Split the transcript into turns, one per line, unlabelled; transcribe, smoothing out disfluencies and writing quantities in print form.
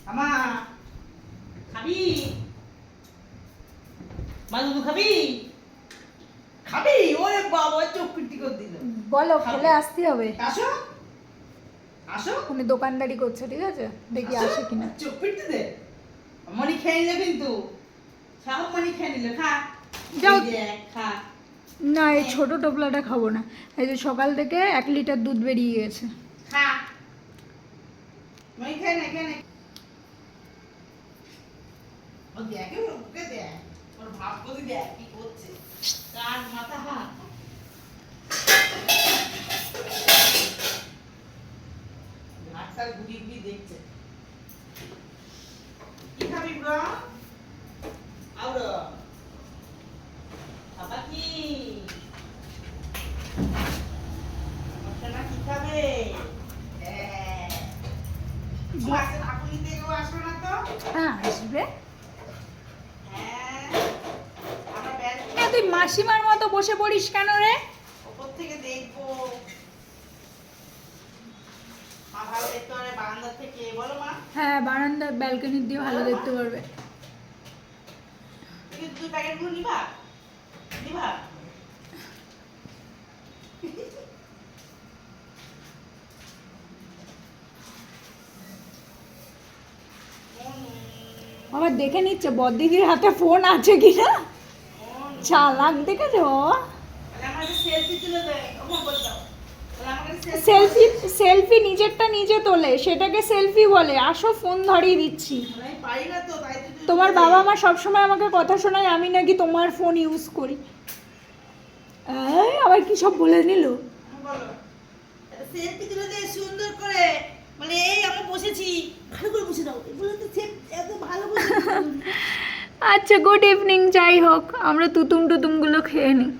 আমা খাবি? মা দুধ খাবি? খাবি? ওরে বাবা চোখ পিটি করে দিল।
বলো খেলে আসতে হবে।
আসো আসো,
উনি দোকানদারি করছে, ঠিক আছে, দেখি আসে কিনা।
চোখ পিটি দে। মনি খেয়ে নিলে কিন্তু, সব মনি খেয়ে নিলে। খা
যাও।
এই দেখ, খা।
না, এই ছোট টোপলাটা খাবো না। এই যে সকাল থেকে 1 লিটার দুধ বেরিয়ে গেছে।
খা মনি খেয়ে নে, খেয়ে নে। ও দেখে ওকে দেখ, ওর ভাব করে দেখ কি করছে, কার মাথা হাত। হাতটা ঘুরি ঘুরি দেখছে। কি খাবি ব্রো? আউরো খাবা কি? মশলা কি খাবে? ক্লাসে ঠাকুর থেকেও আসবে না তো?
হ্যাঁ আসবে।
হ্যাঁ, আমরা ব্যাগ
তুই মাসিমার মতো বসে পড়িস কেন রে?
ওপর থেকে দেখবো। মা ভালো দেখতে পারে বারান্দা থেকে, বলো মা।
হ্যাঁ, বারান্দার ব্যালকনি দিয়ে ভালো দেখতে পারবে।
তুমি দুই প্যাকেটগুলো নিবা? নিবা?
আবার দেখে নিচ্ছে বড়দিদির হাতে ফোন আছে কিনা। চালাক দেখেছো বাবা।
তাহলে আমাকে সেলফি তুলে দে, ওমা বলে দাও। তাহলে আমাকে
সেলফি সেলফি নিজেরটা নিজে তোলে, সেটাকে সেলফি বলে। আসো ফোন ধরিয়ে দিচ্ছি।
আমি পারি না তো, তাই তো তুই
তোমার
তুলে দে।
বাবা মা সবসময় আমাকে কথা শোনায় আমি নাকি তোমার ফোন ইউজ করি। এই, আবার কি সব বলে নিল।
বলো, একটা সেলফি তুলে দে সুন্দর করে। মানে এই আমরা বসেছি, ভালো করে বসে দাও। এগুলো তো এত ভালো করে।
আচ্ছা, গুড ইভিনিং। যাই হোক, আমরা তুতুম টুতুমগুলো খেয়ে নিই।